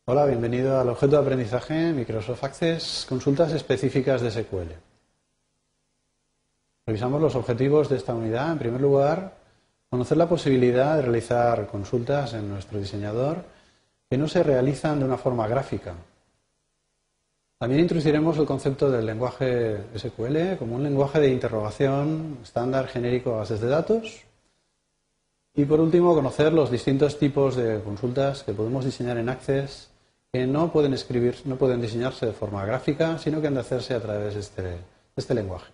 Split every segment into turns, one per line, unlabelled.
Hola, bienvenido al objeto de aprendizaje Microsoft Access, consultas específicas de SQL. Revisamos los objetivos de esta unidad. En primer lugar, conocer la posibilidad de realizar consultas en nuestro diseñador que no se realizan de una forma gráfica. También introduciremos el concepto del lenguaje SQL como un lenguaje de interrogación estándar genérico a bases de datos. Y por último, conocer los distintos tipos de consultas que podemos diseñar en Access que no pueden diseñarse de forma gráfica, sino que han de hacerse a través de este lenguaje.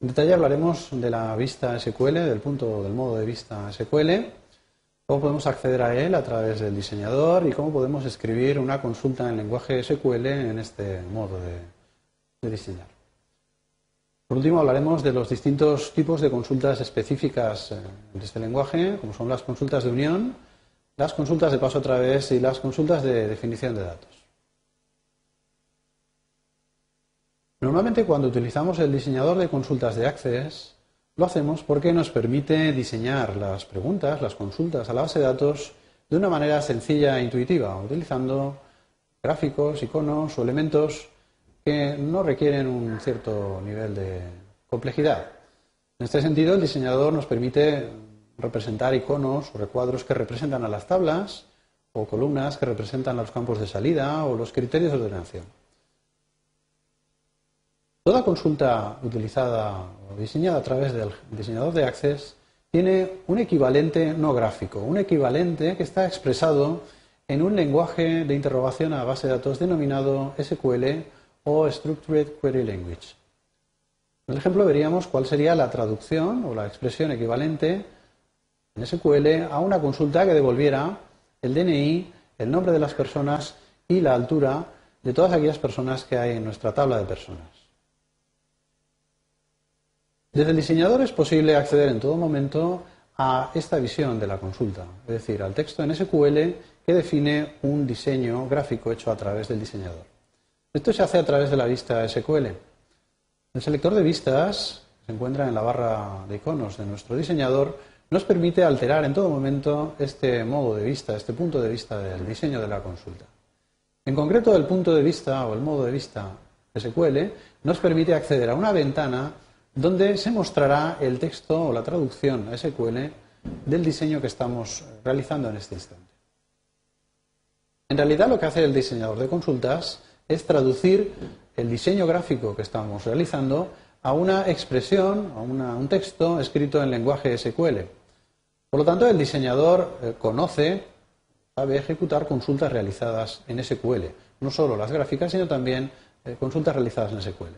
En detalle hablaremos de la vista SQL, del modo de vista SQL, cómo podemos acceder a él a través del diseñador y cómo podemos escribir una consulta en lenguaje SQL en este modo de diseñar. Por último, hablaremos de los distintos tipos de consultas específicas de este lenguaje, como son las consultas de unión, las consultas de paso a través y las consultas de definición de datos. Normalmente cuando utilizamos el diseñador de consultas de Access, lo hacemos porque nos permite diseñar las preguntas, las consultas a la base de datos de una manera sencilla e intuitiva, utilizando gráficos, iconos o elementos que no requieren un cierto nivel de complejidad. En este sentido, el diseñador nos permite representar iconos o recuadros que representan a las tablas o columnas que representan a los campos de salida o los criterios de ordenación. Toda consulta utilizada o diseñada a través del diseñador de Access tiene un equivalente no gráfico, un equivalente que está expresado en un lenguaje de interrogación a base de datos denominado SQL o Structured Query Language. En el ejemplo veríamos cuál sería la traducción o la expresión equivalente en SQL a una consulta que devolviera el DNI, el nombre de las personas y la altura de todas aquellas personas que hay en nuestra tabla de personas. Desde el diseñador es posible acceder en todo momento a esta visión de la consulta, es decir, al texto en SQL que define un diseño gráfico hecho a través del diseñador. Esto se hace a través de la vista SQL. El selector de vistas, que se encuentra en la barra de iconos de nuestro diseñador, nos permite alterar en todo momento este modo de vista, este punto de vista del diseño de la consulta. En concreto, el punto de vista o el modo de vista SQL nos permite acceder a una ventana donde se mostrará el texto o la traducción a SQL del diseño que estamos realizando en este instante. En realidad, lo que hace el diseñador de consultas es traducir el diseño gráfico que estamos realizando a una expresión, a un texto escrito en lenguaje SQL. Por lo tanto, el diseñador sabe ejecutar consultas realizadas en SQL, no solo las gráficas, sino también consultas realizadas en SQL.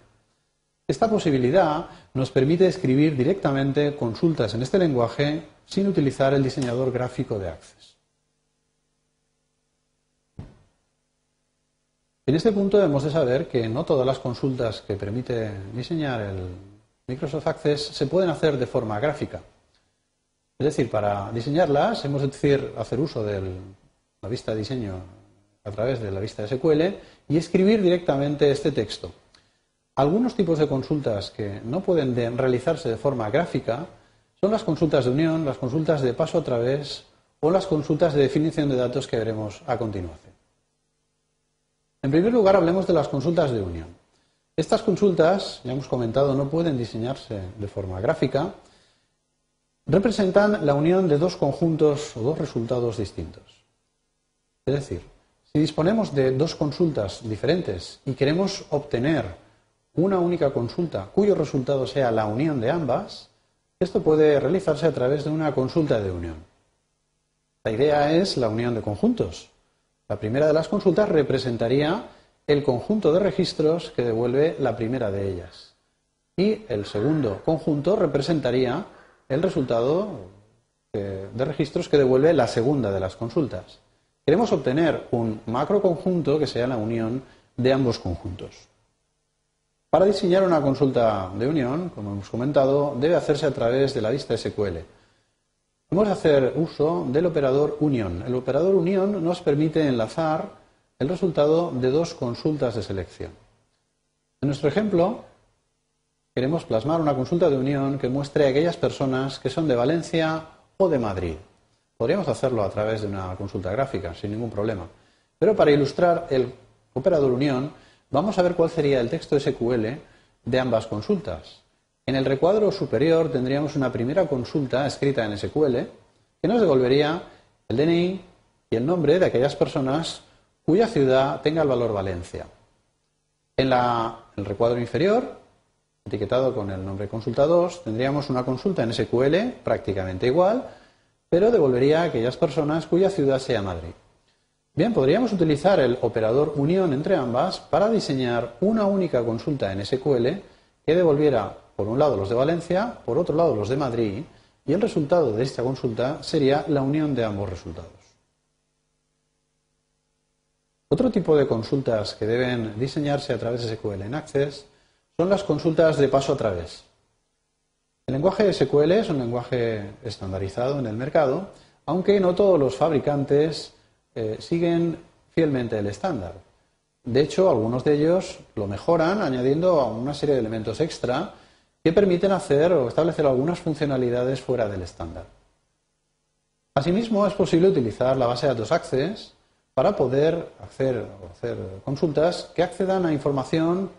Esta posibilidad nos permite escribir directamente consultas en este lenguaje sin utilizar el diseñador gráfico de Access. En este punto hemos de saber que no todas las consultas que permite diseñar el Microsoft Access se pueden hacer de forma gráfica. Es decir, para diseñarlas hemos de hacer uso de la vista de diseño a través de la vista SQL y escribir directamente este texto. Algunos tipos de consultas que no pueden realizarse de forma gráfica son las consultas de unión, las consultas de paso a través o las consultas de definición de datos que veremos a continuación. En primer lugar, hablemos de las consultas de unión. Estas consultas, ya hemos comentado, no pueden diseñarse de forma gráfica. Representan la unión de dos conjuntos o dos resultados distintos. Es decir, si disponemos de dos consultas diferentes y queremos obtener una única consulta cuyo resultado sea la unión de ambas, esto puede realizarse a través de una consulta de unión. La idea es la unión de conjuntos. La primera de las consultas representaría el conjunto de registros que devuelve la primera de ellas. Y el segundo conjunto representaría el resultado de registros que devuelve la segunda de las consultas. Queremos obtener un macroconjunto que sea la unión de ambos conjuntos. Para diseñar una consulta de unión, como hemos comentado, debe hacerse a través de la vista SQL. Vamos a hacer uso del operador unión. El operador unión nos permite enlazar el resultado de dos consultas de selección. En nuestro ejemplo, queremos plasmar una consulta de unión que muestre a aquellas personas que son de Valencia o de Madrid. Podríamos hacerlo a través de una consulta gráfica, sin ningún problema. Pero para ilustrar el operador unión, vamos a ver cuál sería el texto SQL de ambas consultas. En el recuadro superior tendríamos una primera consulta escrita en SQL que nos devolvería el DNI y el nombre de aquellas personas cuya ciudad tenga el valor Valencia. En el recuadro inferior, etiquetado con el nombre consulta 2, tendríamos una consulta en SQL prácticamente igual, pero devolvería a aquellas personas cuya ciudad sea Madrid. Bien, podríamos utilizar el operador unión entre ambas para diseñar una única consulta en SQL que devolviera por un lado los de Valencia, por otro lado los de Madrid, y el resultado de esta consulta sería la unión de ambos resultados. Otro tipo de consultas que deben diseñarse a través de SQL en Access son las consultas de paso a través. El lenguaje SQL es un lenguaje estandarizado en el mercado, aunque no todos los fabricantes siguen fielmente el estándar. De hecho, algunos de ellos lo mejoran añadiendo una serie de elementos extra que permiten hacer o establecer algunas funcionalidades fuera del estándar. Asimismo, es posible utilizar la base de datos Access para poder hacer consultas que accedan a información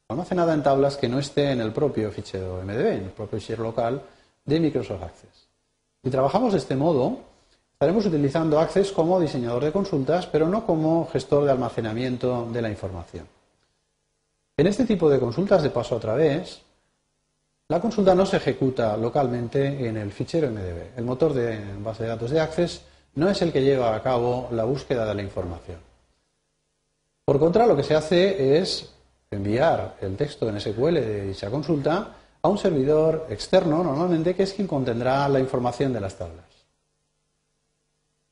almacenada en tablas que no esté en el propio fichero MDB, en el propio fichero local de Microsoft Access. Si trabajamos de este modo, estaremos utilizando Access como diseñador de consultas, pero no como gestor de almacenamiento de la información. En este tipo de consultas de paso a través, la consulta no se ejecuta localmente en el fichero MDB. El motor de base de datos de Access no es el que lleva a cabo la búsqueda de la información. Por contra, lo que se hace es enviar el texto en SQL de dicha consulta a un servidor externo, normalmente, que es quien contendrá la información de las tablas.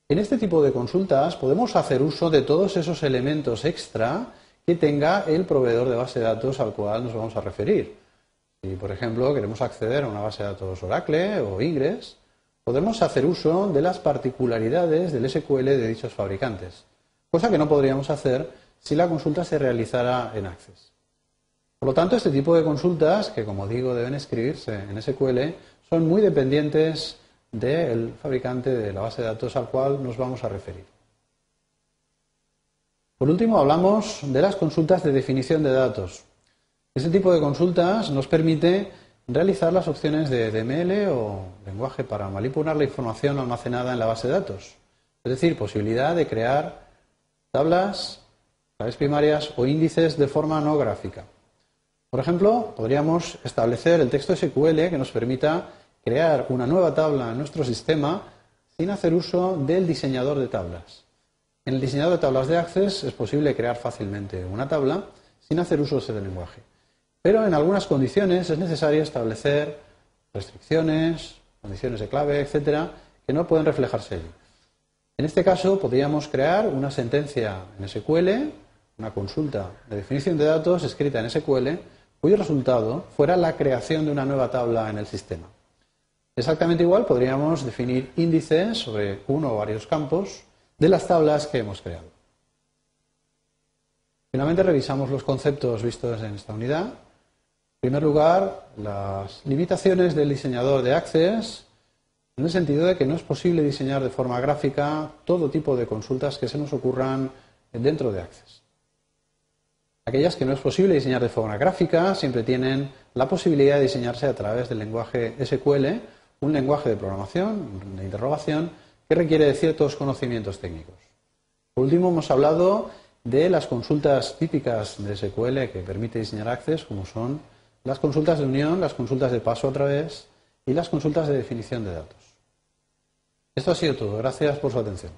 En este tipo de consultas podemos hacer uso de todos esos elementos extra que tenga el proveedor de base de datos al cual nos vamos a referir. Si, por ejemplo, queremos acceder a una base de datos Oracle o Ingres, podremos hacer uso de las particularidades del SQL de dichos fabricantes, cosa que no podríamos hacer si la consulta se realizara en Access. Por lo tanto, este tipo de consultas, que como digo deben escribirse en SQL, son muy dependientes del fabricante de la base de datos al cual nos vamos a referir. Por último, hablamos de las consultas de definición de datos. Este tipo de consultas nos permite realizar las opciones de DML o lenguaje para manipular la información almacenada en la base de datos. Es decir, posibilidad de crear tablas, claves primarias o índices de forma no gráfica. Por ejemplo, podríamos establecer el texto SQL que nos permita crear una nueva tabla en nuestro sistema sin hacer uso del diseñador de tablas. En el diseñador de tablas de Access es posible crear fácilmente una tabla sin hacer uso de ese lenguaje. Pero en algunas condiciones es necesario establecer restricciones, condiciones de clave, etcétera, que no pueden reflejarse allí. En este caso, podríamos crear una sentencia en SQL, una consulta de definición de datos escrita en SQL, cuyo resultado fuera la creación de una nueva tabla en el sistema. Exactamente igual podríamos definir índices sobre uno o varios campos de las tablas que hemos creado. Finalmente, revisamos los conceptos vistos en esta unidad. En primer lugar, las limitaciones del diseñador de Access, en el sentido de que no es posible diseñar de forma gráfica todo tipo de consultas que se nos ocurran dentro de Access. Aquellas que no es posible diseñar de forma gráfica siempre tienen la posibilidad de diseñarse a través del lenguaje SQL, un lenguaje de programación, de interrogación, que requiere de ciertos conocimientos técnicos. Por último, hemos hablado de las consultas típicas de SQL que permite diseñar Access, como son las consultas de unión, las consultas de paso a través y las consultas de definición de datos. Esto ha sido todo. Gracias por su atención.